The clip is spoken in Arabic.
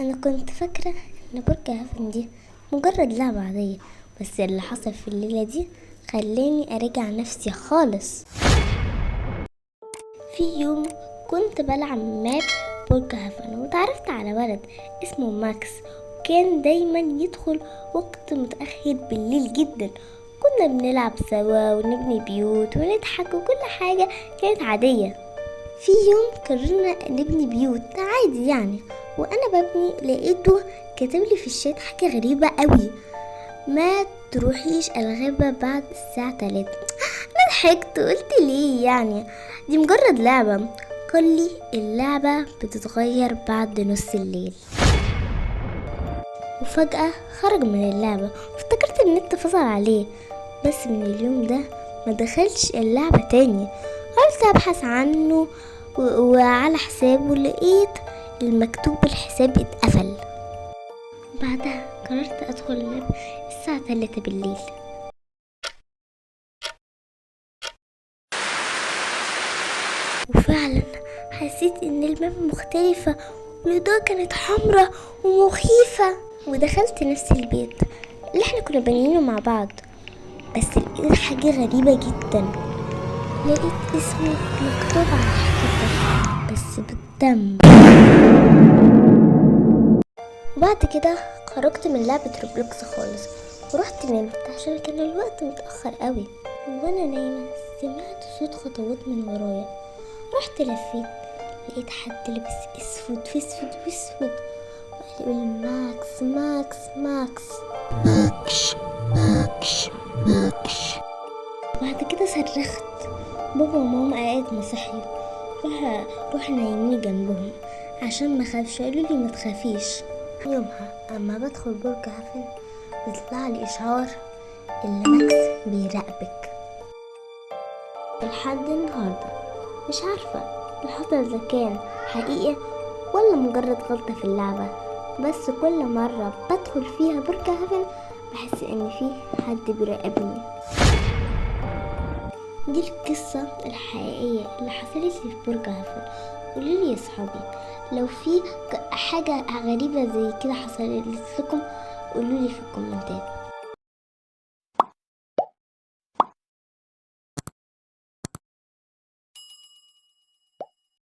انا كنت فاكرة ان برج هافن دي مجرد لعبة عادية، بس اللي حصل في الليلة دي خلاني اراجع نفسي خالص. في يوم كنت بلعب ماب برج هافن وتعرفت على ولد اسمه ماكس، وكان دايما يدخل وقت متأخر بالليل جدا. كنا بنلعب سوا ونبني بيوت ونضحك وكل حاجة كانت عادية. في يوم قررنا نبني بيوت عادي يعني، وانا ببني لقيته كاتبلي في الشات حاجة غريبة قوي: ما تروحيش الغابة بعد الساعة 3. انا ضحكت وقلت ليه يعني، دي مجرد لعبة. قال لي اللعبة بتتغير بعد نص الليل. وفجأة خرج من اللعبة وافتكرت ان النت فصل عليه، بس من اليوم ده ما دخلش اللعبة تاني. قلت ابحث عنه وعلى حسابه لقيت المكتوب الحساب اتقفل. بعدها قررت ادخل اللعبة الساعة 3 بالليل. وفعلا حسيت ان الماب مختلفة والإضاءة كانت حمرة ومخيفة. ودخلت نفس البيت اللي احنا كنا بانيينه مع بعض، بس لقيت حاجة غريبة جدا. لقيت اسمي مكتوب على الحيطة بس بالدم. وبعد كده خرجت من لعبة روبلوكس خالص ورحت نمت عشان كان الوقت متأخر قوي. وانا نايمة سمعت صوت خطوات من ورايا، رحت لفيت لقيت حد لابس اسود في اسود في اسود وقال يقول ماكس ماكس ماكس ماكس ماكس ماكس. بعد كده صرخت. بابا وماما قاعد مصحي، روح نايمني جنبهم عشان ما خافش. قالوا لي ما تخافيش. يومها اما بدخل برج هافن بيطلع لي اشعار اللي ماكس بيراقبك. لحد النهارده مش عارفه الحصل ده كان حقيقه ولا مجرد غلطه في اللعبه، بس كل مره بدخل فيها برج هافن بحس ان في حد بيراقبني. دي القصة الحقيقية اللي حصلت لي في برج هافن. قولولي يا صحابي لو في حاجة غريبة زي كده حصلت لكم، قولولي في الكومنتات.